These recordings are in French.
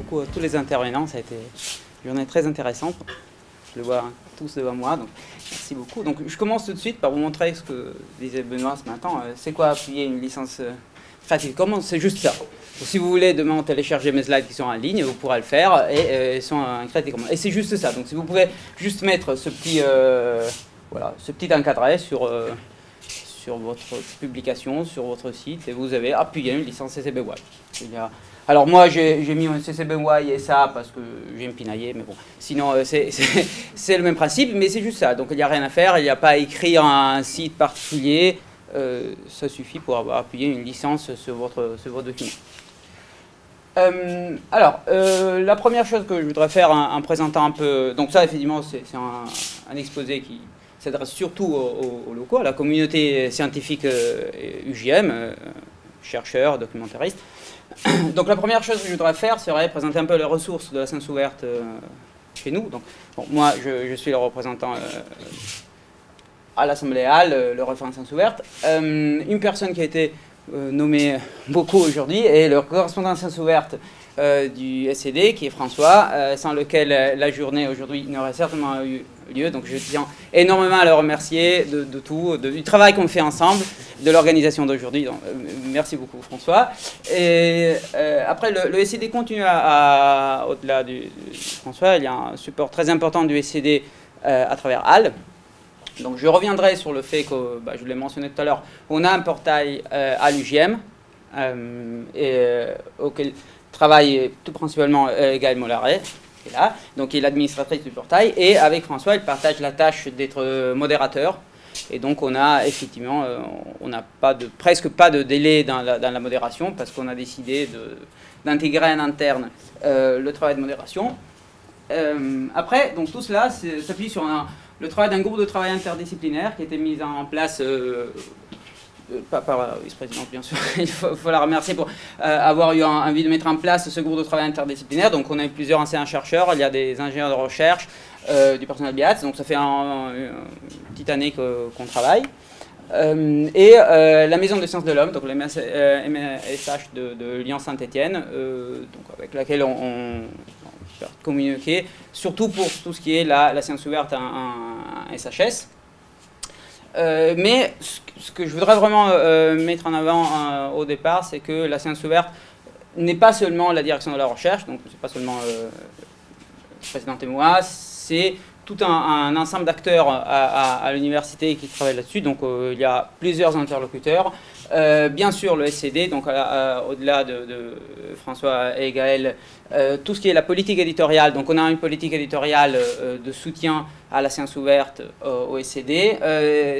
beaucoup à tous les intervenants. Ça a été une journée très intéressante. Je le vois tous devant moi, donc merci beaucoup. Donc je commence tout de suite par vous montrer ce que disait Benoît ce matin. C'est quoi appuyer une licence Creative Commons? C'est juste ça. Donc, si vous voulez demain télécharger mes slides qui sont en ligne, vous pourrez le faire et ils sont en Creative Commons. Et c'est juste ça. Donc si vous pouvez juste mettre ce petit, voilà, ce petit encadré sur votre publication, sur votre site, et vous avez appuyé une licence CC BY. Alors moi j'ai mis un CC BY et ça parce que j'ai me pinaillé, mais bon, sinon c'est le même principe, mais c'est juste ça. Donc il n'y a rien à faire, il n'y a pas à écrire un site particulier, ça suffit pour avoir appuyé une licence sur votre document. La première chose que je voudrais faire en présentant un peu, donc ça effectivement c'est un exposé qui s'adresse surtout aux locaux, à la communauté scientifique UJM, chercheurs, documentaristes. Donc la première chose que je voudrais faire serait présenter un peu les ressources de la science ouverte chez nous. Donc, bon, moi je suis le représentant à l'Assemblée HAL, le référent science ouverte. Une personne qui a été nommée beaucoup aujourd'hui est le correspondant science ouverte du SCD, qui est François, sans lequel la journée aujourd'hui n'aurait certainement eu lieu. Donc je tiens énormément à le remercier de tout, du travail qu'on fait ensemble, de l'organisation d'aujourd'hui. Merci beaucoup François. Et après le SCD continue au-delà du François, il y a un support très important du SCD à travers HAL. Donc je reviendrai sur le fait que, je vous l'ai mentionné tout à l'heure, on a un portail à l'UGM auquel travaille tout principalement Gaëlle Mollaret, qui est là, donc il est l'administratrice du portail, et avec François, il partage la tâche d'être modérateur. Et donc on a effectivement, on n'a presque pas de délai dans la modération, parce qu'on a décidé d'intégrer en interne le travail de modération. Après, donc tout cela s'appuie sur le travail d'un groupe de travail interdisciplinaire qui a été mis en place pas par la vice-présidente bien sûr, il faut la remercier pour avoir eu envie de mettre en place ce groupe de travail interdisciplinaire. Donc on a eu plusieurs anciens chercheurs, il y a des ingénieurs de recherche, du personnel BIATS, donc ça fait une petite année qu'on travaille. La Maison de sciences de l'homme, donc la MSH de Lyon-Saint-Étienne, avec laquelle on peut communiquer, surtout pour tout ce qui est la science ouverte en SHS. Mais ce que je voudrais vraiment mettre en avant au départ, c'est que la science ouverte n'est pas seulement la direction de la recherche, donc c'est pas seulement le président et moi, c'est tout un ensemble d'acteurs à l'université qui travaillent là-dessus. Donc il y a plusieurs interlocuteurs. Bien sûr le SCD, donc au-delà de François et Gaëlle, tout ce qui est la politique éditoriale. Donc on a une politique éditoriale de soutien à la science ouverte au SCD.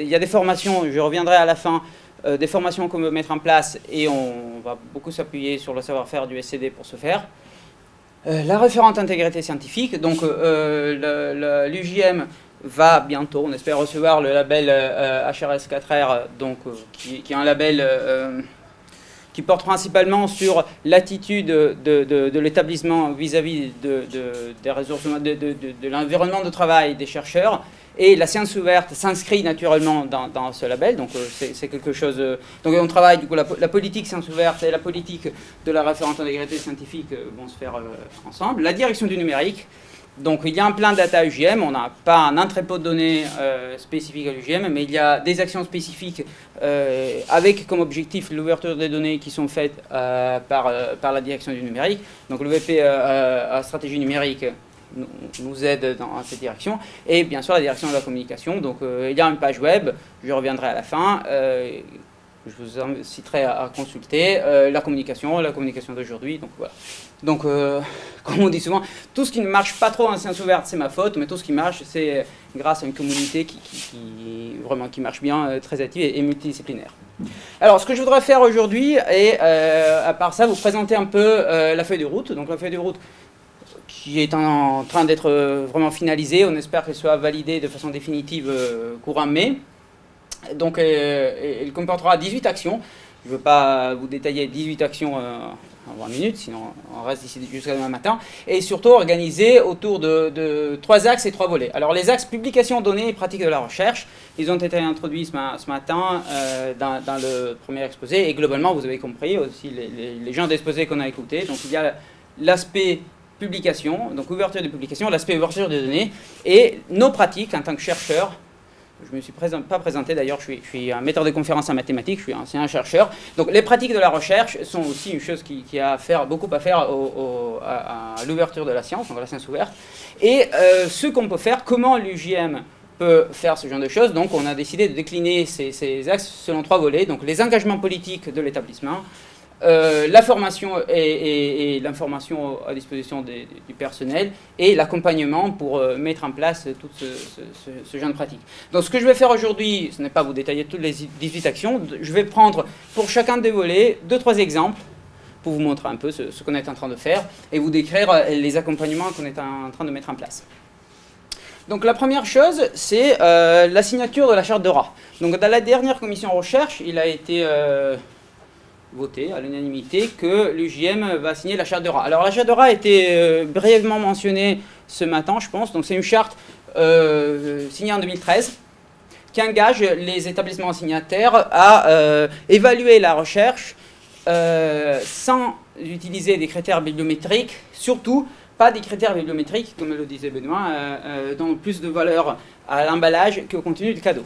Il y a des formations, je reviendrai à la fin, des formations qu'on veut mettre en place, et on va beaucoup s'appuyer sur le savoir-faire du SCD pour ce faire. La référente intégrité scientifique, donc l'UJM va bientôt, on espère, recevoir le label HRS 4R, donc, qui est un label qui porte principalement sur l'attitude de l'établissement vis-à-vis des ressources, de l'environnement de travail des chercheurs. Et la science ouverte s'inscrit naturellement dans ce label, donc c'est quelque chose... donc on travaille, du coup, la politique science ouverte et la politique de la référente intégrité scientifique vont se faire ensemble. La direction du numérique, donc il y a un plan data UGM, on n'a pas un entrepôt de données spécifique à l'UGM, mais il y a des actions spécifiques avec comme objectif l'ouverture des données qui sont faites par la direction du numérique. Donc le VP à stratégie numérique nous aide dans cette direction, et bien sûr la direction de la communication. Donc il y a une page web, je reviendrai à la fin, je vous inciterai à consulter la communication d'aujourd'hui. Donc voilà. Donc comme on dit souvent, tout ce qui ne marche pas trop en science ouverte c'est ma faute, mais tout ce qui marche c'est grâce à une communauté qui marche bien, très active et multidisciplinaire. Alors ce que je voudrais faire aujourd'hui est, à part ça, vous présenter un peu la feuille de route. Donc la feuille de route qui est en train d'être vraiment finalisée. On espère qu'elle soit validée de façon définitive courant mai. Donc elle comportera 18 actions. Je ne veux pas vous détailler 18 actions en 20 minutes, sinon on reste ici jusqu'à demain matin. Et surtout organisée autour de 3 axes et 3 volets. Alors les axes publication, données et pratique de la recherche, ils ont été introduits ce matin dans le premier exposé. Et globalement, vous avez compris aussi les gens d'exposé qu'on a écoutés. Donc il y a l'aspect publication, donc ouverture des publications, l'aspect ouverture des données, et nos pratiques en tant que chercheurs. Je ne me suis pas présenté d'ailleurs, je suis un metteur de conférences en mathématiques, je suis ancien chercheur. Donc les pratiques de la recherche sont aussi une chose qui a beaucoup à faire à l'ouverture de la science, donc à la science ouverte. Et ce qu'on peut faire, comment l'UJM peut faire ce genre de choses. Donc on a décidé de décliner ces axes selon 3 volets. Donc les engagements politiques de l'établissement, la formation et l'information à disposition du personnel et l'accompagnement pour mettre en place tout ce genre de pratiques. Donc ce que je vais faire aujourd'hui, ce n'est pas vous détailler toutes les 18 actions, je vais prendre pour chacun des volets 2-3 exemples pour vous montrer un peu ce qu'on est en train de faire et vous décrire les accompagnements qu'on est en train de mettre en place. Donc la première chose, c'est la signature de la charte de DORA. Donc dans la dernière commission recherche, il a été voté à l'unanimité que l'UJM va signer la charte DORA. Alors la charte DORA a été brièvement mentionnée ce matin, je pense. Donc c'est une charte signée en 2013 qui engage les établissements signataires à évaluer la recherche sans utiliser des critères bibliométriques, surtout pas des critères bibliométriques, comme le disait Benoît, dont plus de valeur à l'emballage qu'au contenu du cadeau.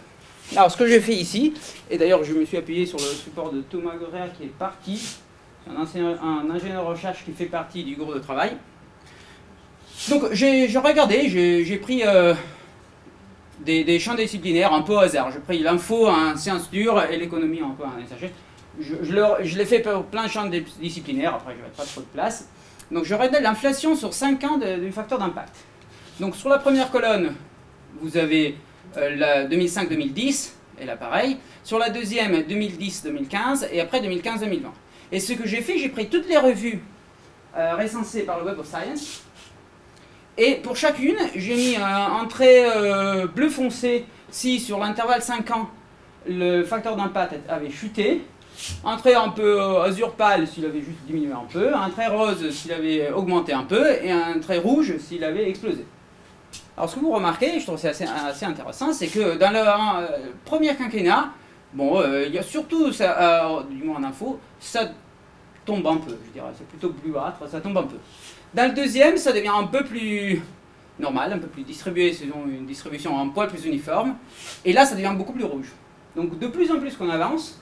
Alors, ce que j'ai fait ici, et d'ailleurs je me suis appuyé sur le support de Thomas Gorer qui est parti, c'est un ingénieur de recherche qui fait partie du groupe de travail. Donc, j'ai regardé, j'ai pris des champs disciplinaires un peu au hasard. J'ai pris l'info en sciences dures et l'économie un peu en SHS. Je l'ai fait pour plein de champs disciplinaires, après je n'avais pas trop de place. Donc, je regardais l'inflation sur 5 ans du facteur d'impact. Donc, sur la première colonne, vous avez la 2005-2010, et là pareil. Sur la deuxième, 2010-2015, et après 2015-2020. Et ce que j'ai fait, j'ai pris toutes les revues recensées par le Web of Science, et pour chacune, j'ai mis un trait bleu foncé si sur l'intervalle 5 ans, le facteur d'impact avait chuté, un trait un peu azur pâle s'il avait juste diminué un peu, un trait rose s'il avait augmenté un peu, et un trait rouge s'il avait explosé. Alors ce que vous remarquez, je trouve que c'est assez intéressant, c'est que dans le premier quinquennat, bon, il y a surtout, du moins en info, ça tombe un peu, je dirais, c'est plutôt bleuâtre, ça tombe un peu. Dans le deuxième, ça devient un peu plus normal, un peu plus distribué, c'est une distribution un poil plus uniforme, et là ça devient beaucoup plus rouge. Donc de plus en plus qu'on avance,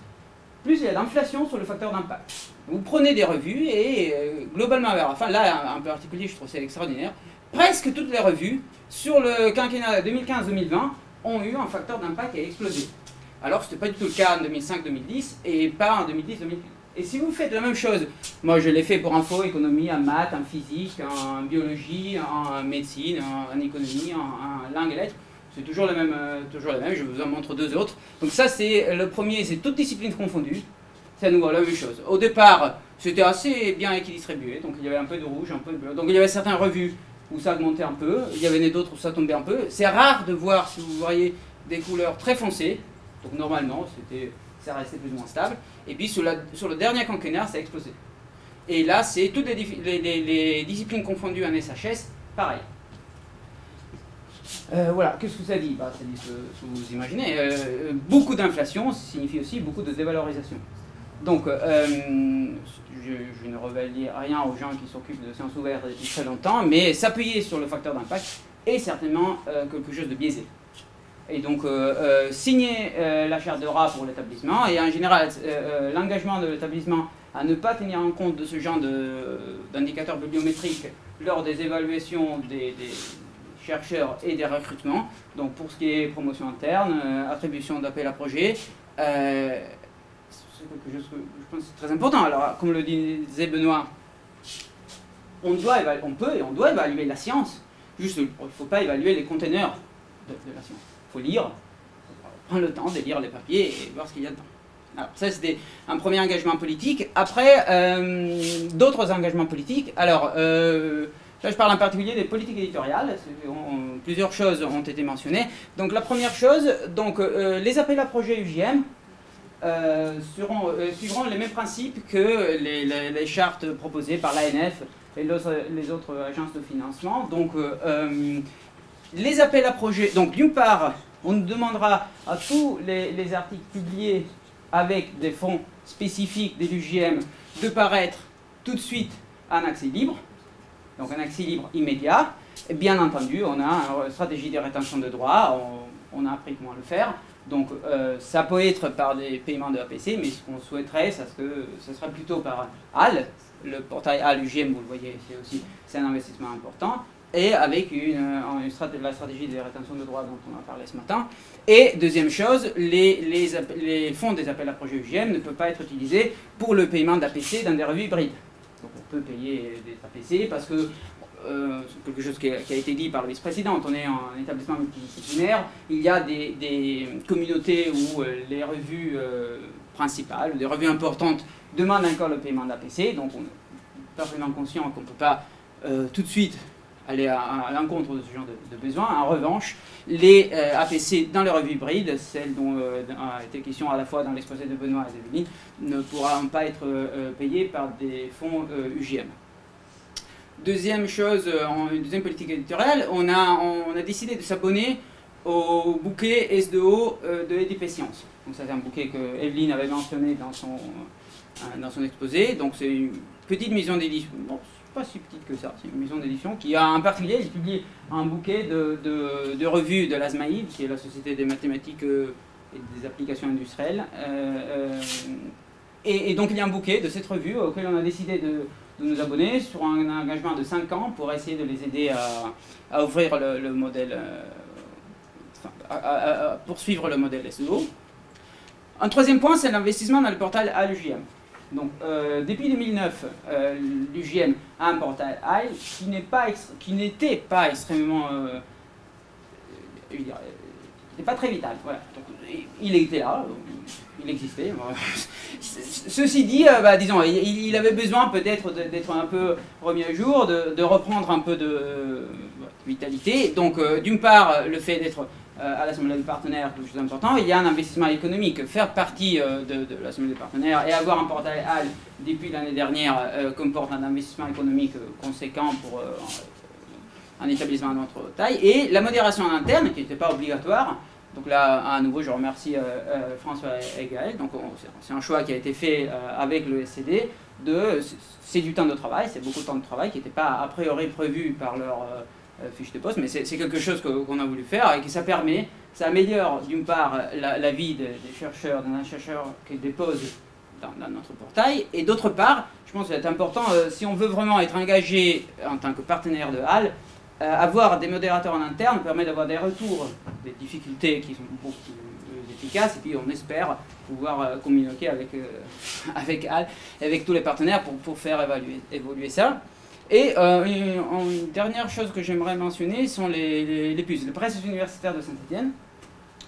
plus il y a d'inflation sur le facteur d'impact. Vous prenez des revues et globalement vers la fin, là en particulier je trouve c'est extraordinaire, presque toutes les revues sur le quinquennat 2015-2020 ont eu un facteur d'impact qui a explosé. Alors ce n'était pas du tout le cas en 2005-2010 et pas en 2010-2015. Et si vous faites la même chose, moi je l'ai fait pour info, économie, en maths, en physique, en biologie, en médecine, en économie, en langue et lettres, c'est toujours le même, je vous en montre 2 autres. Donc ça c'est le premier, c'est toutes disciplines confondues, c'est à nouveau la même chose. Au départ, c'était assez bien équilibré, donc il y avait un peu de rouge, un peu de bleu. Donc il y avait certaines revues où ça augmentait un peu, il y avait d'autres où ça tombait un peu. C'est rare de voir, si vous voyez, des couleurs très foncées, donc normalement ça restait plus ou moins stable. Et puis sur le dernier quinquennat, ça a explosé. Et là, c'est toutes les disciplines confondues en SHS, pareil. Voilà, qu'est-ce que ça dit? Ça dit ce que vous imaginez. Beaucoup d'inflation signifie aussi beaucoup de dévalorisation. Donc, je ne révèle rien aux gens qui s'occupent de sciences ouvertes depuis très longtemps, mais s'appuyer sur le facteur d'impact est certainement quelque chose de biaisé. Et donc, signer la charte de DORA pour l'établissement, et en général, l'engagement de l'établissement à ne pas tenir en compte de ce genre d'indicateurs bibliométriques lors des évaluations des chercheurs et des recrutements. Donc, pour ce qui est promotion interne, attribution d'appel à projet, c'est quelque chose que je pense c'est très important. Alors, comme le disait Benoît, on peut et on doit évaluer la science. Juste, il ne faut pas évaluer les conteneurs de la science. Il faut lire, prendre le temps de lire les papiers et voir ce qu'il y a dedans. Alors, ça, c'était un premier engagement politique. Après, d'autres engagements politiques. Alors, là, je parle en particulier des politiques éditoriales. Plusieurs choses ont été mentionnées. Donc, la première chose, les appels à projets UJM suivront les mêmes principes que les chartes proposées par l'ANF et les autres agences de financement. Donc, les appels à projets, donc d'une part, on demandera à tous les articles publiés avec des fonds spécifiques des UJM de paraître tout de suite en accès libre. donc un accès libre immédiat. Et bien entendu, on a une stratégie de rétention de droits, on a appris comment le faire. Donc ça peut être par des paiements de APC, mais ce qu'on souhaiterait, c'est que ce serait plutôt par HAL. Le portail HAL UGM, vous le voyez, c'est un investissement important. Et avec la stratégie de rétention de droits dont on a parlé ce matin. Et deuxième chose, les fonds des appels à projets UGM ne peuvent pas être utilisés pour le paiement d'APC dans des revues hybrides. Donc on peut payer des APC parce que c'est quelque chose qui a été dit par le vice-président, on est en établissement multidisciplinaire, il y a des communautés où les revues principales, des revues importantes demandent encore le paiement d'APC, donc on est parfaitement conscient qu'on ne peut pas tout de suite aller à l'encontre de ce genre de besoin. En revanche, les APC dans les revues hybrides, celles dont a été question à la fois dans l'exposé de Benoît et de Denis, ne pourront pas être payées par des fonds UGM. Deuxième chose, deuxième politique éditoriale, on a décidé de s'abonner au bouquet S2O de EDP Science. Donc ça c'est un bouquet que Evelyne avait mentionné dans son exposé. Donc c'est une petite maison d'édition, bon, pas si petite que ça, c'est une maison d'édition qui a en particulier, il publie un bouquet de revues de l'ASMAID, qui est la Société des mathématiques et des applications industrielles. Et donc il y a un bouquet de cette revue auquel on a décidé de nous abonner sur un engagement de 5 ans pour essayer de les aider à ouvrir le modèle, à poursuivre le modèle SEO. Un troisième point, c'est l'investissement dans le portail HAL-UGM. Donc, depuis 2009, l'UGM a un portail HAL qui n'était pas extrêmement... il n'était pas très vital. Voilà. Donc, il était là, il existait. Ceci dit, disons, il avait besoin peut-être d'être un peu remis à jour, de reprendre un peu de vitalité. Donc, d'une part, le fait d'être à l'Assemblée des partenaires, quelque chose d'important, il y a un investissement économique. Faire partie de l'Assemblée des partenaires et avoir un portail HAL depuis l'année dernière comporte un investissement économique conséquent pour un établissement de notre taille. Et la modération en interne, qui n'était pas obligatoire. Donc là, à nouveau, je remercie François et Gaël. Donc c'est un choix qui a été fait avec le SCD. C'est du temps de travail, c'est beaucoup de temps de travail qui n'était pas a priori prévu par leur fiche de poste, mais c'est quelque chose qu'on a voulu faire et que ça améliore d'une part la vie des chercheurs, d'un chercheur qui dépose dans notre portail, et d'autre part, je pense que c'est important, si on veut vraiment être engagé en tant que partenaire de HAL, avoir des modérateurs en interne permet d'avoir des retours, des difficultés qui sont beaucoup plus efficaces, et puis on espère pouvoir communiquer avec HAL, avec tous les partenaires pour faire évoluer ça. Et une dernière chose que j'aimerais mentionner sont les PUS, les presses universitaires de Saint-Étienne.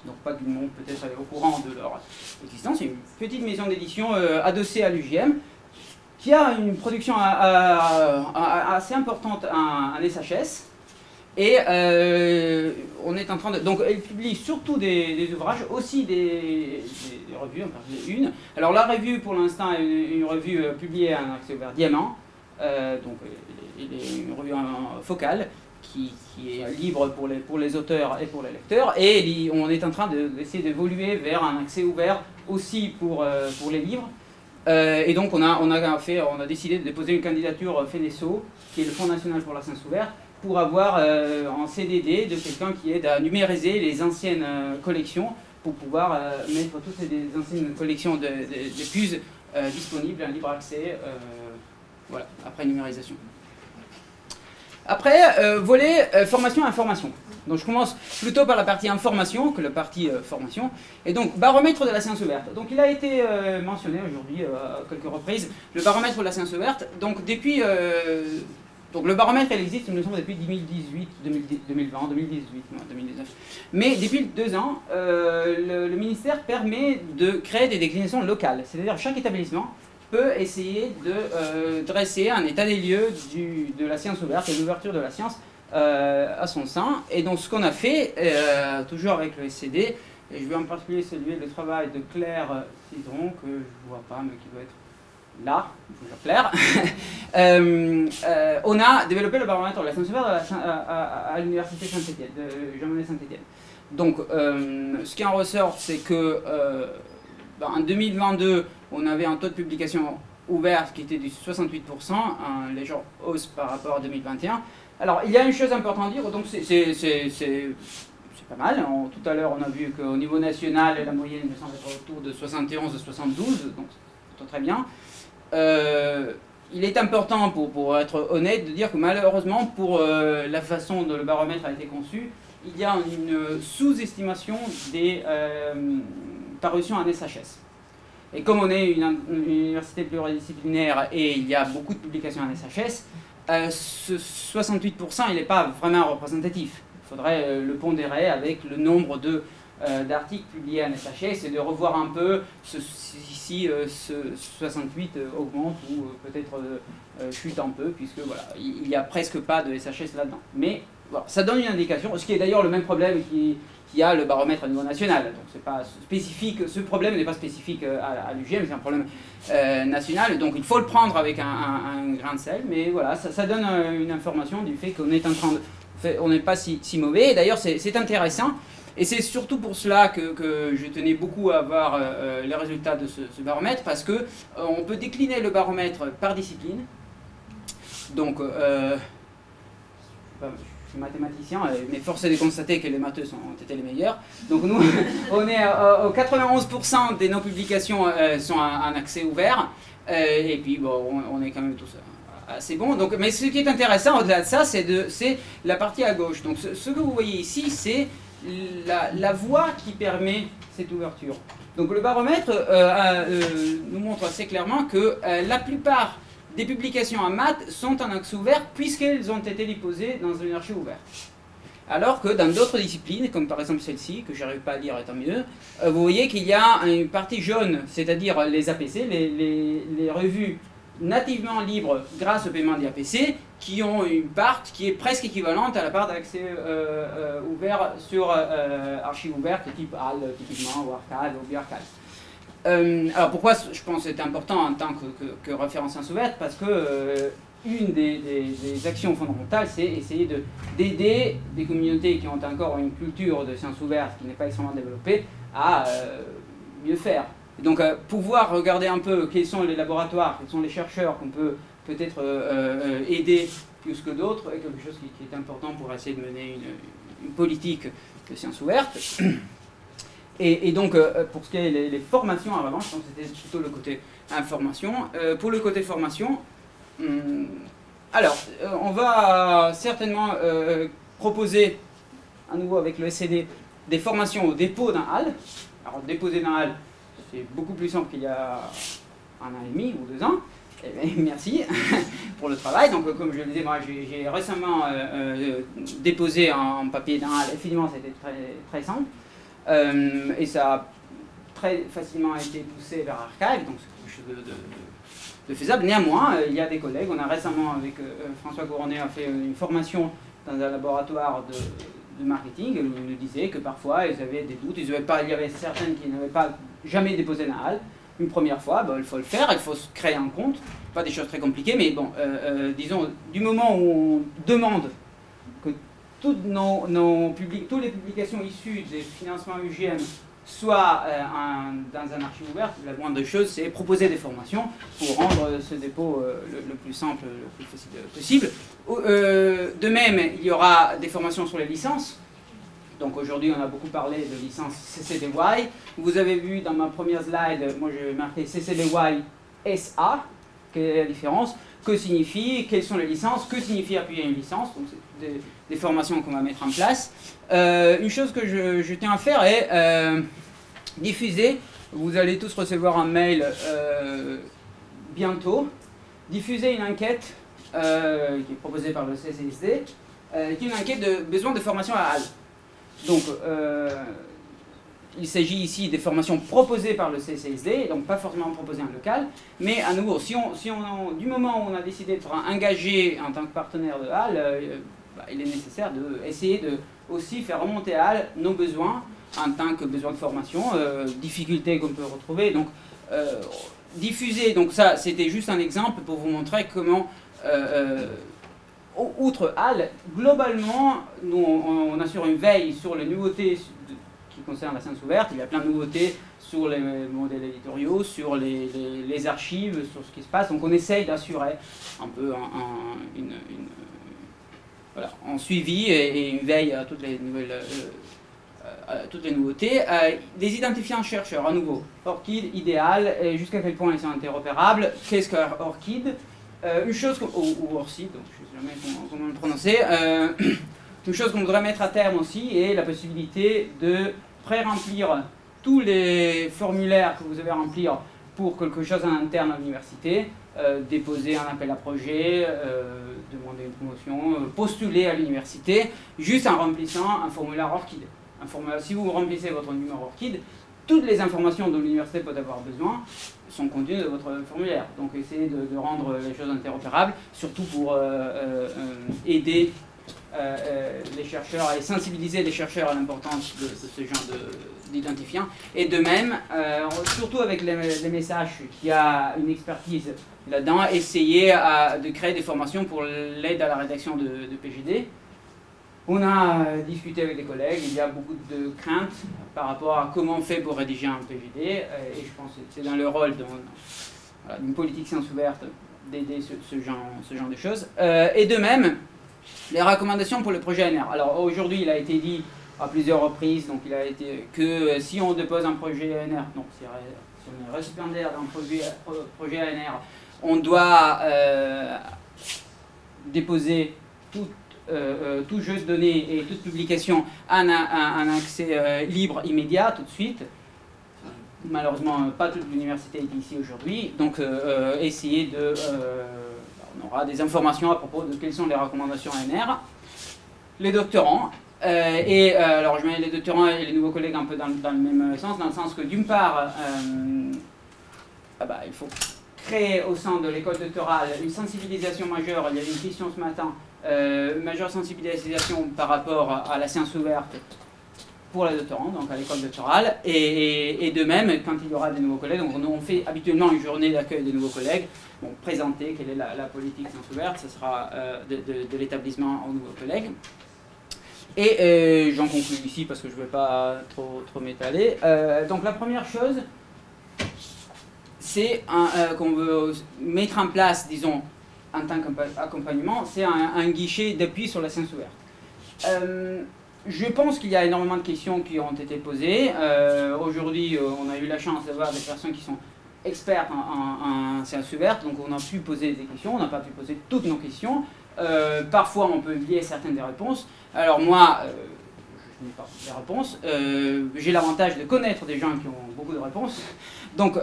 Donc pas tout le monde peut-être est au courant de leur existence. C'est une petite maison d'édition adossée à l'UGM qui a une production assez importante en SHS. Et on est en train de... Donc elle publie surtout des ouvrages, aussi des revues, en particulier une. Alors la revue pour l'instant est une revue publiée en accès ouvert Diamant. Donc il est une revue focale qui est libre pour les auteurs et pour les lecteurs, et on est en train d'essayer d'évoluer vers un accès ouvert aussi pour les livres. Et donc on a décidé de déposer une candidature FENESO, qui est le Fonds national pour la science ouverte, pour avoir un CDD de quelqu'un qui aide à numériser les anciennes collections, pour pouvoir mettre toutes les anciennes collections de PUS disponibles en libre accès. Voilà, après numérisation. Après, volet formation-information. Donc je commence plutôt par la partie information que la partie formation. Et donc, baromètre de la science ouverte. Donc il a été mentionné aujourd'hui à quelques reprises, le baromètre de la science ouverte. Donc depuis... donc le baromètre, il existe, il me semble, depuis 2018, 2020, 2018, non, 2019. Mais depuis 2 ans, le ministère permet de créer des déclinaisons locales. C'est-à-dire chaque établissement peut essayer de dresser un état des lieux de la science ouverte et l'ouverture de la science à son sein. Et donc ce qu'on a fait, toujours avec le SCD, et je vais en particulier saluer le travail de Claire Cidron, que je ne vois pas, mais qui doit être là, toujours Claire. On a développé le baromètre de la science ouverte à l'université Saint-Étienne, de Jean-Monnet Saint-Étienne. Donc ce qui en ressort, c'est que en 2022, on avait un taux de publication ouverte qui était du 68%, une légère hausse par rapport à 2021. Alors, il y a une chose importante à dire, donc c'est pas mal. Tout à l'heure, on a vu qu'au niveau national, la moyenne me semble être autour de 71 à 72, donc c'est plutôt très bien. Il est important, pour être honnête, de dire que malheureusement, pour la façon dont le baromètre a été conçu, il y a une sous-estimation des parutions en SHS. Et comme on est une université pluridisciplinaire et il y a beaucoup de publications en SHS, ce 68%, il n'est pas vraiment représentatif. Il faudrait le pondérer avec le nombre d'articles publiés en SHS et de revoir un peu si ce 68 augmente ou peut-être chute un peu, puisque voilà, il n'y a presque pas de SHS là-dedans. Mais voilà, ça donne une indication, ce qui est d'ailleurs le même problème qu'il y a le baromètre au niveau national. Donc c'est pas spécifique, ce problème n'est pas spécifique à l'UGM, c'est un problème national, donc il faut le prendre avec un grain de sel, mais voilà, ça donne une information du fait qu'on est en train de... On n'est pas si mauvais, et d'ailleurs c'est intéressant, et c'est surtout pour cela que je tenais beaucoup à voir les résultats de ce baromètre, parce que on peut décliner le baromètre par discipline. Donc, je suis mathématicien, mais force est de constater que les matheux ont été les meilleurs. Donc nous, on est au 91% des nos publications sont en accès ouvert, et puis bon, on est quand même tous assez bons. Donc, mais ce qui est intéressant au-delà de ça, c'est la partie à gauche. Donc ce que vous voyez ici, c'est la voie qui permet cette ouverture. Donc le baromètre nous montre assez clairement que la plupart des publications en maths sont en accès ouvert puisqu'elles ont été déposées dans une archive ouverte. Alors que dans d'autres disciplines, comme par exemple celle-ci, que je n'arrive pas à lire étant mieux, vous voyez qu'il y a une partie jaune, c'est-à-dire les APC, les revues nativement libres grâce au paiement des APC, qui ont une part qui est presque équivalente à la part d'accès ouvert sur archives ouvertes type HAL, typiquement, ou ARCAD, ou BioArchive. Alors pourquoi je pense que c'est important en tant que référence sciences ouvertes, parce que une des actions fondamentales, c'est essayer d'aider des communautés qui ont encore une culture de sciences ouvertes qui n'est pas extrêmement développée à mieux faire. Et donc pouvoir regarder un peu quels sont les laboratoires, quels sont les chercheurs qu'on peut peut-être aider plus que d'autres est quelque chose qui est important pour essayer de mener une politique de sciences ouvertes. Et donc, pour ce qui est les formations, en revanche, c'était plutôt le côté information. Pour le côté formation, alors, on va certainement proposer, à nouveau avec le SCD, des formations au dépôt d'un HAL. Alors, déposer d'un HAL, c'est beaucoup plus simple qu'il y a 1 an et demi ou 2 ans. Eh bien, merci pour le travail. Donc, comme je le disais, moi, j'ai récemment déposé en papier d'un HAL. Finalement, c'était très simple. Et ça a très facilement été poussé vers Archive, donc c'est quelque chose de faisable. Néanmoins, il y a des collègues, on a récemment avec François Couronnet a fait une formation dans un laboratoire de marketing, où ils nous disaient que parfois ils avaient des doutes, il y avait certaines qui n'avaient pas jamais déposé un HAL. Une première fois, il faut le faire, il faut se créer un compte, pas des choses très compliquées, mais bon, disons, du moment où on demande que toutes toutes les publications issues des financements UGM soient dans un archive ouvert, la moindre des choses, c'est proposer des formations pour rendre ce dépôt le plus simple, le plus facile possible. De même, il y aura des formations sur les licences. Donc aujourd'hui, on a beaucoup parlé de licence CCBY. Vous avez vu dans ma première slide, moi j'ai marqué CCBY SA. Quelle est la différence? Que signifie? Quelles sont les licences? Que signifie appuyer une licence? Donc c'est des formations qu'on va mettre en place. Une chose que je tiens à faire est diffuser. Vous allez tous recevoir un mail bientôt. Diffuser une enquête qui est proposée par le CCSD, qui est une enquête de besoin de formation à HAL. Donc, il s'agit ici des formations proposées par le CCSD, donc pas forcément proposées en local, mais à nouveau, du moment où on a décidé d'être engagé en tant que partenaire de HAL, il est nécessaire d'essayer de aussi faire remonter à HAL nos besoins en tant que besoin de formation, difficultés qu'on peut retrouver. Donc, diffuser, donc ça c'était juste un exemple pour vous montrer comment outre HAL, globalement, nous on assure une veille sur les nouveautés qui concernent la science ouverte. Il y a plein de nouveautés sur les modèles éditoriaux, sur les archives, sur ce qui se passe. Donc on essaye d'assurer un peu un suivi et une veille à toutes les nouvelles toutes les nouveautés. Des identifiants chercheurs, à nouveau, ORCID, idéal, et jusqu'à quel point ils sont interopérables. Qu'est-ce qu'ORCID? Une chose, ou ORCID, donc je ne sais jamais comment le prononcer, une chose qu'on voudrait mettre à terme aussi est la possibilité de pré-remplir tous les formulaires que vous avez à remplir pour quelque chose en interne à l'université, déposer un appel à projet, demander une promotion, postuler à l'université, juste en remplissant un formulaire ORCID. Si vous remplissez votre numéro ORCID, toutes les informations dont l'université peut avoir besoin sont contenues dans votre formulaire. Donc essayez de rendre les choses interopérables, surtout pour aider les chercheurs et sensibiliser les chercheurs à l'importance de ce genre d'identifiants. Et de même, surtout avec les messages qui a une expertise là-dedans, essayez de créer des formations pour l'aide à la rédaction de PGD. On a discuté avec des collègues, il y a beaucoup de craintes par rapport à comment on fait pour rédiger un PGD, et je pense que c'est dans le rôle d'une politique science ouverte d'aider ce genre de choses. Et de même, les recommandations pour le projet ANR. Alors aujourd'hui, il a été dit à plusieurs reprises, donc il a été que si on dépose un projet ANR, donc si on est récipiendaire d'un projet ANR, on doit déposer tout jeu de données et toute publication a un accès libre immédiat tout de suite. Malheureusement, pas toute l'université est ici aujourd'hui, donc essayez de... on aura des informations à propos de quelles sont les recommandations ANR. Les doctorants, alors je mets les doctorants et les nouveaux collègues un peu dans le même sens, dans le sens que d'une part, il faut créer au sein de l'école doctorale une sensibilisation majeure. Il y avait une question ce matin, majeure sensibilisation par rapport à la science ouverte pour les doctorants, donc à l'école doctorale, et de même, quand il y aura des nouveaux collègues, donc on fait habituellement une journée d'accueil des nouveaux collègues, bon, présenter quelle est la politique science ouverte, ce sera de l'établissement aux nouveaux collègues. Et j'en conclue ici parce que je ne veux pas trop m'étaler. Donc la première chose, c'est qu'on veut mettre en place, disons, en tant qu'accompagnement, c'est un guichet d'appui sur la science ouverte. Je pense qu'il y a énormément de questions qui ont été posées. Aujourd'hui, on a eu la chance d'avoir des personnes qui sont expertes en sciences ouvertes, donc on a pu poser des questions, on n'a pas pu poser toutes nos questions. Parfois, on peut oublier certaines des réponses. Alors moi, je n'ai pas les réponses. J'ai l'avantage de connaître des gens qui ont beaucoup de réponses. Donc,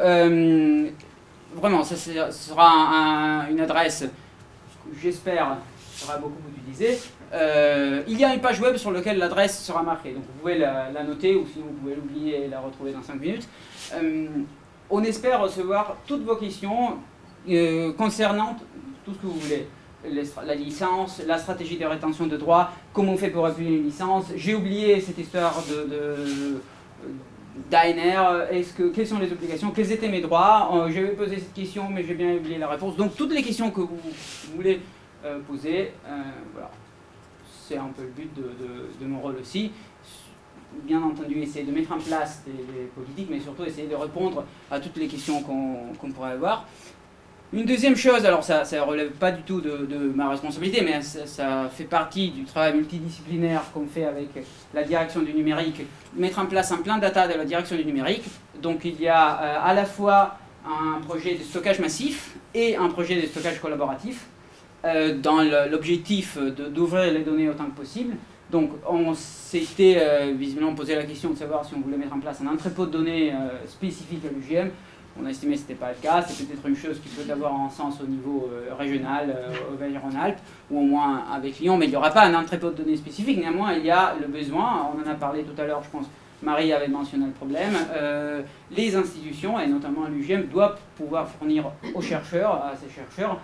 vraiment, ce sera une adresse que j'espère sera beaucoup utilisée. Il y a une page web sur laquelle l'adresse sera marquée. Donc, vous pouvez la noter ou sinon vous pouvez l'oublier et la retrouver dans 5 minutes. On espère recevoir toutes vos questions concernant tout ce que vous voulez. La licence, la stratégie de rétention de droits, comment on fait pour appuyer une licence. J'ai oublié cette histoire d'ANR, quelles sont les obligations, quels étaient mes droits. J'avais posé cette question mais j'ai bien oublié la réponse. Donc toutes les questions que vous voulez poser, voilà. C'est un peu le but de mon rôle aussi. Bien entendu, essayer de mettre en place des politiques, mais surtout essayer de répondre à toutes les questions qu'on pourrait avoir. Une deuxième chose, alors ça ne relève pas du tout de ma responsabilité, mais ça fait partie du travail multidisciplinaire qu'on fait avec la direction du numérique, mettre en place un plan data de la direction du numérique. Donc il y a à la fois un projet de stockage massif et un projet de stockage collaboratif, dans l'objectif d'ouvrir les données autant que possible. Donc on s'était visiblement posé la question de savoir si on voulait mettre en place un entrepôt de données spécifique à l'UGM. On a estimé que ce n'était pas le cas, c'est peut-être une chose qui peut avoir un sens au niveau régional, Auvergne-Rhône-Alpes, ou au moins avec Lyon, mais il n'y aura pas un entrepôt de données spécifique. Néanmoins, il y a le besoin, on en a parlé tout à l'heure, je pense, Marie avait mentionné le problème, les institutions, et notamment l'UGM, doivent pouvoir fournir aux chercheurs, à ces chercheurs,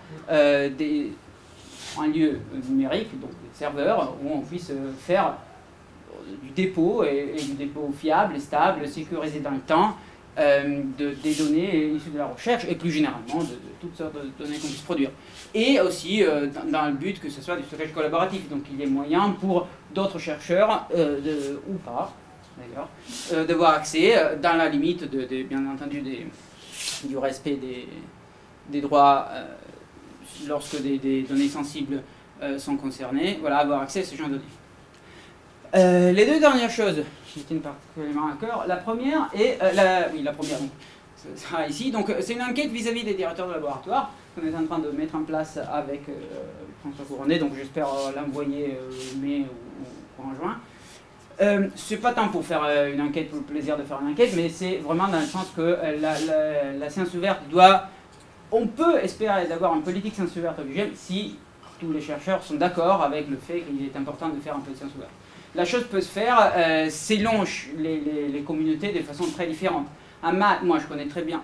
un lieu numérique, donc des serveurs, où on puisse faire du dépôt, et du dépôt fiable, stable, sécurisé dans le temps, des données issues de la recherche, et plus généralement de toutes sortes de données qu'on puisse produire. Et aussi dans le but que ce soit du stockage collaboratif, donc il y ait moyen pour d'autres chercheurs, ou pas, d'ailleurs, d'avoir accès, dans la limite, bien entendu, du respect des droits lorsque des données sensibles sont concernées, voilà, avoir accès à ce genre de données. Les deux dernières choses qui tiennent particulièrement à cœur, la première est, la première, donc, ça sera ici, donc c'est une enquête vis-à-vis des directeurs de laboratoire qu'on est en train de mettre en place avec François Couronnet, donc j'espère l'envoyer mai ou en juin. C'est pas tant pour faire une enquête, pour le plaisir de faire une enquête, mais c'est vraiment dans le sens que la science ouverte on peut espérer d'avoir une politique science ouverte au UGM si tous les chercheurs sont d'accord avec le fait qu'il est important de faire un peu de science ouverte. La chose peut se faire selon les communautés de façon très différente. En maths, moi je connais bien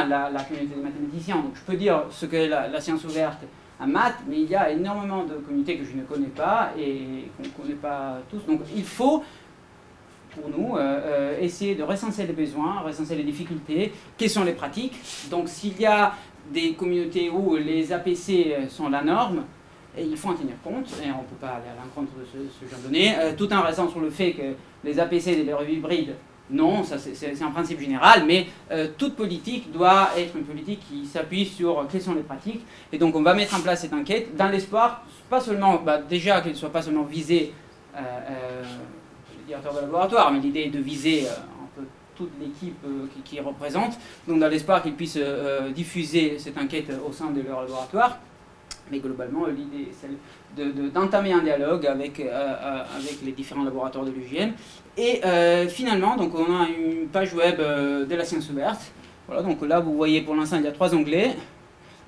la communauté des mathématiciens, donc je peux dire ce qu'est la science ouverte en maths, mais il y a énormément de communautés que je ne connais pas et qu'on ne connaît pas tous. Donc il faut, pour nous, essayer de recenser les besoins, recenser les difficultés, quelles sont les pratiques. Donc s'il y a des communautés où les APC sont la norme, et il faut en tenir compte, et on ne peut pas aller à l'encontre de ce genre de données, tout en restant sur le fait que les APC des revues hybrides, non, ça c'est un principe général, mais toute politique doit être une politique qui s'appuie sur quelles sont les pratiques. Et donc on va mettre en place cette enquête dans l'espoir, pas seulement, déjà qu'elle ne soit pas seulement visée les directeurs de laboratoire, mais l'idée est de viser un peu toute l'équipe qui représente, donc dans l'espoir qu'ils puissent diffuser cette enquête au sein de leur laboratoire. Mais globalement, l'idée est celle d'entamer un dialogue avec les différents laboratoires de l'UGM. Et finalement, donc on a une page web de la science ouverte. Voilà, donc là, vous voyez pour l'instant, il y a 3 onglets.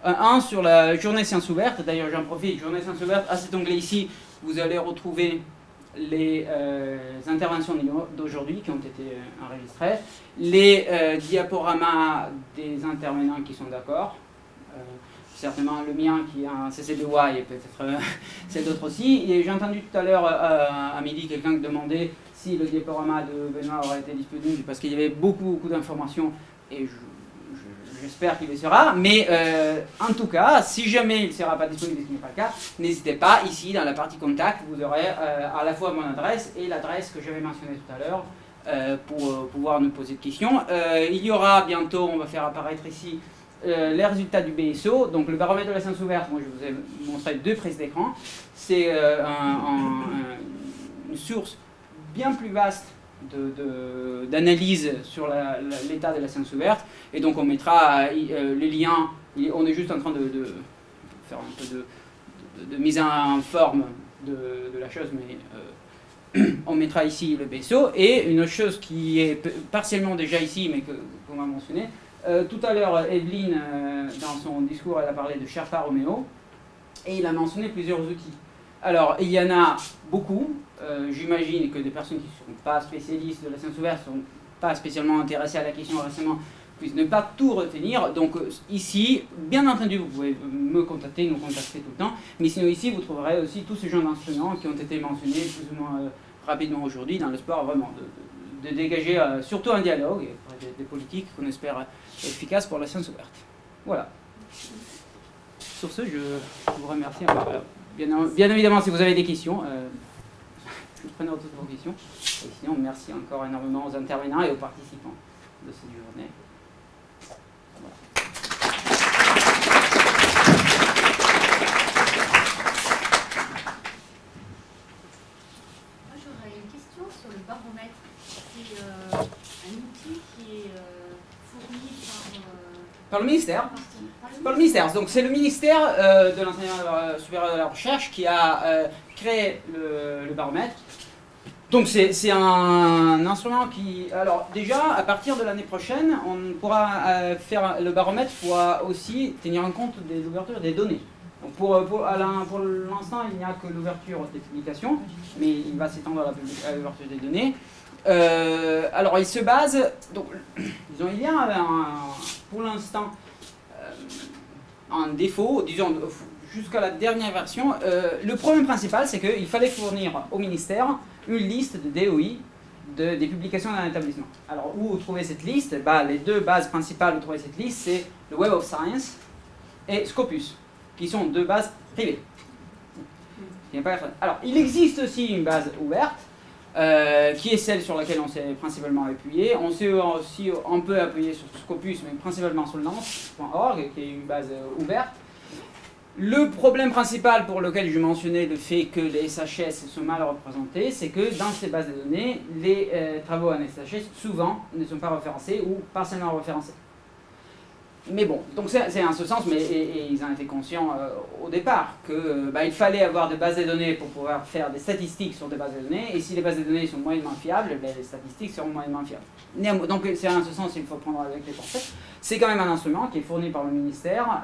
Un sur la journée science ouverte. D'ailleurs, j'en profite, journée science ouverte. À cet onglet ici, vous allez retrouver les interventions d'aujourd'hui qui ont été enregistrées, les diaporamas des intervenants qui sont d'accord. Certainement le mien qui est un CC2Y et peut-être c'est d'autres aussi. Et j'ai entendu tout à l'heure à midi quelqu'un qui demandait si le diaporama de Benoît aurait été disponible parce qu'il y avait beaucoup d'informations et j'espère qu'il le sera. Mais en tout cas, si jamais il ne sera pas disponible, ce qui n'est pas le cas, n'hésitez pas, ici dans la partie contact, vous aurez à la fois mon adresse et l'adresse que j'avais mentionnée tout à l'heure pour pouvoir nous poser de questions. Il y aura bientôt, on va faire apparaître ici, les résultats du BSO, donc le baromètre de la science ouverte, moi je vous ai montré 2 prises d'écran, c'est une source bien plus vaste d'analyse sur l'état de la science ouverte, et donc on mettra les liens, on est juste en train de faire un peu de mise en forme de la chose, mais on mettra ici le BSO, et une autre chose qui est partiellement déjà ici, mais qu'on va mentionner. Tout à l'heure, Evelyne, dans son discours, elle a parlé de Sherpa Romeo, et il a mentionné plusieurs outils. Alors, il y en a beaucoup. J'imagine que des personnes qui ne sont pas spécialistes de la science ouverte, ne sont pas spécialement intéressées à la question récemment, puissent ne pas tout retenir. Donc ici, bien entendu, vous pouvez me contacter, nous contacter tout le temps, mais sinon ici, vous trouverez aussi tous ces genres d'instruments qui ont été mentionnés plus ou moins rapidement aujourd'hui, dans l'espoir vraiment de dégager surtout un dialogue, et des politiques qu'on espère efficaces pour la science ouverte. Voilà. Sur ce, je vous remercie. Bien évidemment, si vous avez des questions, je prendrai toutes vos questions. Et sinon, merci encore énormément aux intervenants et aux participants de cette journée. Voilà. Moi, j'aurais une question sur le baromètre. C'est un outil qui est fourni par le ministère. Par le ministère. Donc c'est le ministère de l'enseignement supérieur de la recherche qui a créé le baromètre. Donc c'est un instrument qui... Alors déjà, à partir de l'année prochaine, on pourra faire... Le baromètre pourra aussi tenir en compte des ouvertures des données. Donc pour l'instant, il n'y a que l'ouverture des publications, mais il va s'étendre à l'ouverture des données. Alors il se base... Donc, disons, il y a pour l'instant un défaut, disons, jusqu'à la dernière version. Le problème principal, c'est qu'il fallait fournir au ministère une liste de DOI, des publications d'un établissement. Alors, où trouver cette liste? Les 2 bases principales où trouver cette liste, c'est le Web of Science et Scopus, qui sont 2 bases privées. Alors, il existe aussi une base ouverte, qui est celle sur laquelle on s'est principalement appuyé. On s'est aussi un peu appuyé sur Scopus, mais principalement sur le Lance.org, qui est une base ouverte. Le problème principal pour lequel je mentionnais le fait que les SHS sont mal représentés, c'est que dans ces bases de données, les travaux en SHS, souvent, ne sont pas référencés ou partiellement référencés. Mais bon, donc c'est en ce sens, mais ils en étaient conscients au départ, qu'il fallait avoir des bases de données pour pouvoir faire des statistiques sur des bases de données, et si les bases de données sont moyennement fiables, les statistiques seront moyennement fiables. Donc c'est en ce sens qu'il faut prendre avec les pincettes. C'est quand même un instrument qui est fourni par le ministère,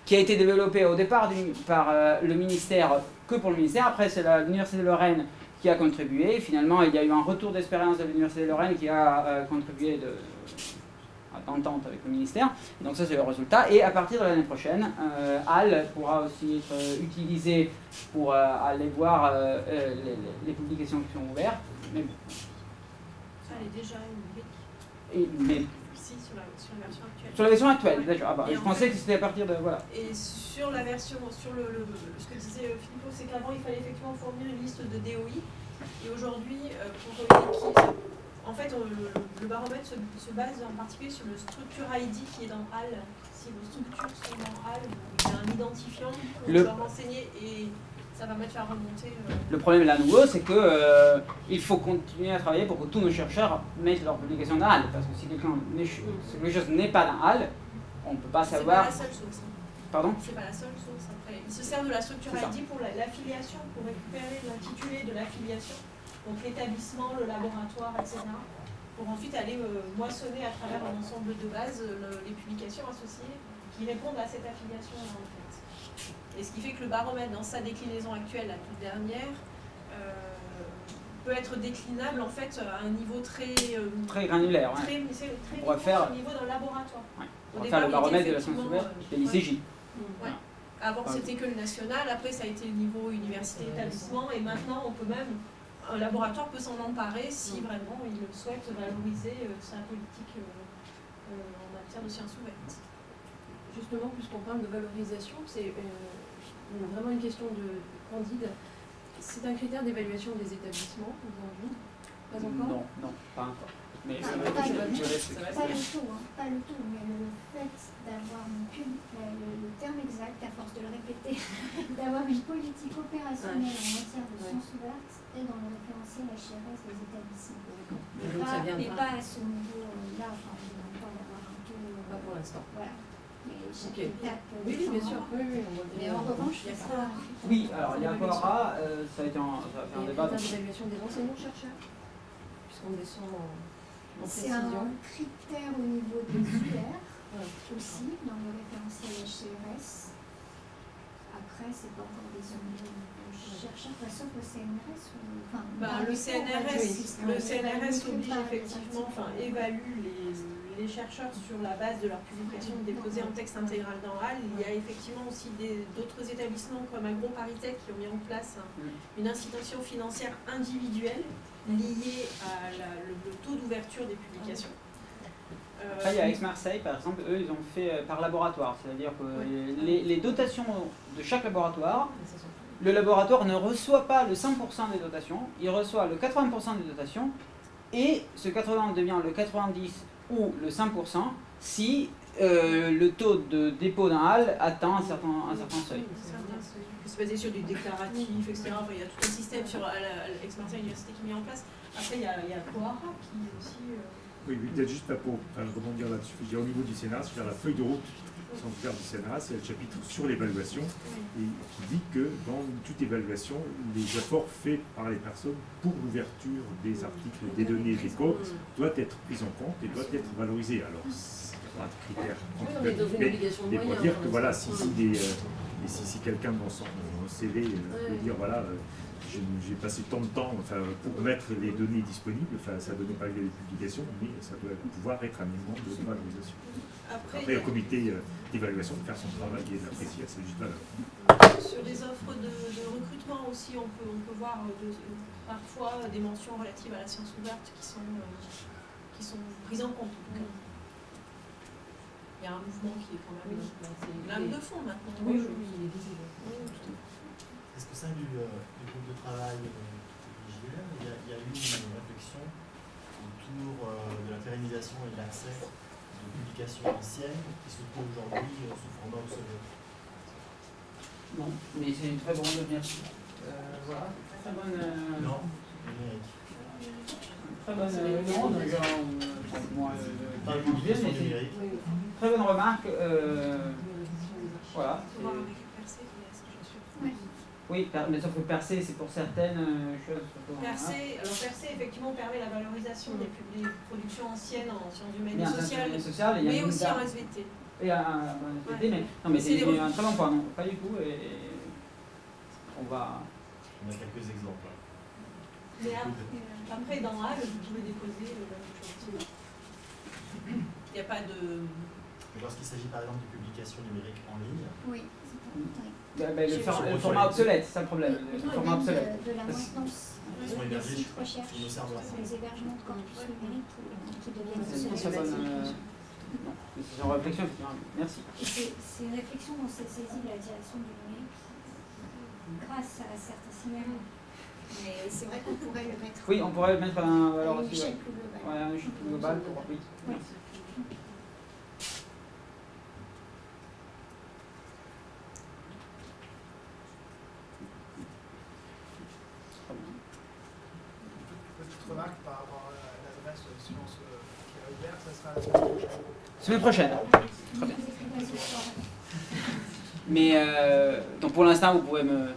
qui a été développé au départ par le ministère, que pour le ministère, après c'est l'Université de Lorraine qui a contribué. Finalement, il y a eu un retour d'expérience de l'Université de Lorraine qui a contribué d'entente avec le ministère. Donc ça c'est le résultat. Et à partir de l'année prochaine, HAL pourra aussi être utilisé pour aller voir les publications qui sont ouvertes. Mais bon. Ça elle est déjà Mais si, sur la version actuelle. sur la version actuelle, d'accord. Ah bah, je en pensais fait, que c'était à partir de... Voilà. Et sur la version, sur ce que disait Philippot, c'est qu'avant il fallait effectivement fournir une liste de DOI. Et aujourd'hui, pour l'équipe, en fait, le baromètre se base en particulier sur le structure ID qui est dans HAL. Si vos structures sont dans HAL, il y a un identifiant pour leur renseigner et ça va mettre faire remonter. Le problème là, à nouveau, c'est qu'il faut continuer à travailler pour que tous nos chercheurs mettent leur publication dans HAL. Parce que si quelque chose n'est pas dans HAL, on ne peut pas savoir. C'est pas la seule source. Pardon ? C'est pas la seule source. Après, il se sert de la structure ID pour l'affiliation, pour récupérer l'intitulé de l'affiliation. Donc l'établissement, le laboratoire, etc. Pour ensuite aller moissonner à travers un ensemble de bases les publications associées qui répondent à cette affiliation en fait. Et ce qui fait que le baromètre dans sa déclinaison actuelle, la toute dernière, peut être déclinable en fait à un niveau très granulaire. Très on va faire au niveau d'un laboratoire. Ouais. On va faire le baromètre de la science ouverte de l'ICJ. Ouais. Avant c'était que le national, après ça a été le niveau université, établissement, et maintenant on peut même. Un laboratoire peut s'en emparer si vraiment il souhaite valoriser sa politique en matière de sciences ouvertes. Justement, puisqu'on parle de valorisation, c'est vraiment une question de candide. C'est un critère d'évaluation des établissements aujourd'hui? Pas encore? Non, pas encore. Mais pas le tout, mais le fait d'avoir le terme exact, à force de le répéter, d'avoir une politique opérationnelle en matière de sciences ouvertes et dans le référentiel HRS des établissements. Mais pas à ce niveau-là, enfin, on demande pas d'avoir un taux. Pas pour l'instant. Voilà. Mais chaque étape. Oui, bien sûr. Oui, on mais en revanche, il y a ça. Oui, alors il y a encore ça a été un débat. Il y a l'évaluation des enseignants-chercheurs, puisqu'on descend en. C'est un critère au niveau des UR aussi, dans le référentiel HCRS. Après, c'est pas encore des chercheurs, sauf le CNRS. Le CNRS oblige effectivement, évalue les chercheurs sur la base de leur publication déposée en texte intégral dans HAL. Il y a effectivement aussi d'autres établissements comme AgroParisTech qui ont mis en place une incitation financière individuelle liée à le taux d'ouverture des publications. Après, il y a Aix-Marseille, par exemple, eux, ils ont fait par laboratoire. C'est-à-dire que les dotations de chaque laboratoire, le laboratoire ne reçoit pas le 100% des dotations, il reçoit le 80% des dotations, et ce 80 devient le 90 ou le 100% si le taux de dépôt d'un HAL atteint un certain seuil. C'est basé sur du déclaratif, etc. Enfin, il y a tout un système sur Aix-Marseille Université qui est mis en place. Après, il y a Coara qui est aussi... Oui, peut-être juste pour rebondir là-dessus. Au niveau du CNRS, c'est la feuille de route du CNRS, c'est le chapitre sur l'évaluation, et qui dit que dans toute évaluation, les efforts faits par les personnes pour l'ouverture des articles, des données, des codes, doivent être pris en compte et doivent être valorisés. Alors, il n'y a pas de critères. Mais pour dire que voilà, si quelqu'un dans son CV peut dire voilà, j'ai passé tant de temps pour mettre les données disponibles, ça ne donne pas lieu à des publications, mais ça doit pouvoir être un élément de valorisation. Après, le comité d'évaluation de faire son travail et d'apprécier à cette juste valeur. Sur les offres de recrutement aussi, on peut voir parfois des mentions relatives à la science ouverte qui sont prises en compte. Il y a un mouvement qui est quand même une lame de fond maintenant. Oui, il est visible. Oui, tout à fait. Est-ce que ça du groupe de travail il y a eu une réflexion autour de la pérennisation et de l'accès de publications anciennes qui se trouvent aujourd'hui sous format obsolète. Non, mais c'est une très bonne merci. Voilà, très bonne. Non, numérique. Très bonne. Non, moi, Pas de publication numérique. très bonne remarque. Voilà. Faut voir avec Percé, je suis. Oui, mais sauf que percer, c'est pour certaines choses. Alors Percé, effectivement, permet la valorisation des productions anciennes en sciences humaines Mais et en sociales, social, il y a mais une aussi date. en SVT. Et un SVT, mais non, mais C'est c'est les un très bon point, non, pas du tout. Et on va. On a quelques exemples. Mais après, dans HAL, vous pouvez déposer la même chose. Il n'y a pas de. Mais lorsqu'il s'agit par exemple de publications numériques en ligne, Oui, c'est important. Le format obsolète, c'est ça le problème. Le format obsolète. De la maintenance ils sont des hébergés sites recherche sur nos serveurs. sur les hébergements de corpus numériques qui deviennent C'est une très bonne. Non, c'est en réflexion, effectivement. Merci. Et c'est une réflexion dont s'est saisie la direction du numérique grâce à certains signalements. Mais c'est vrai qu'on pourrait le mettre Oui, on pourrait le mettre à un valeur à une aussi. échelle plus globale. Ouais, à une échelle plus globale pour. Oui, merci. Petite remarque par rapport à l'adresse Sciences qui est ouverte, ça sera la semaine prochaine. Semaine prochaine. Très bien. Mais donc pour l'instant, vous pouvez me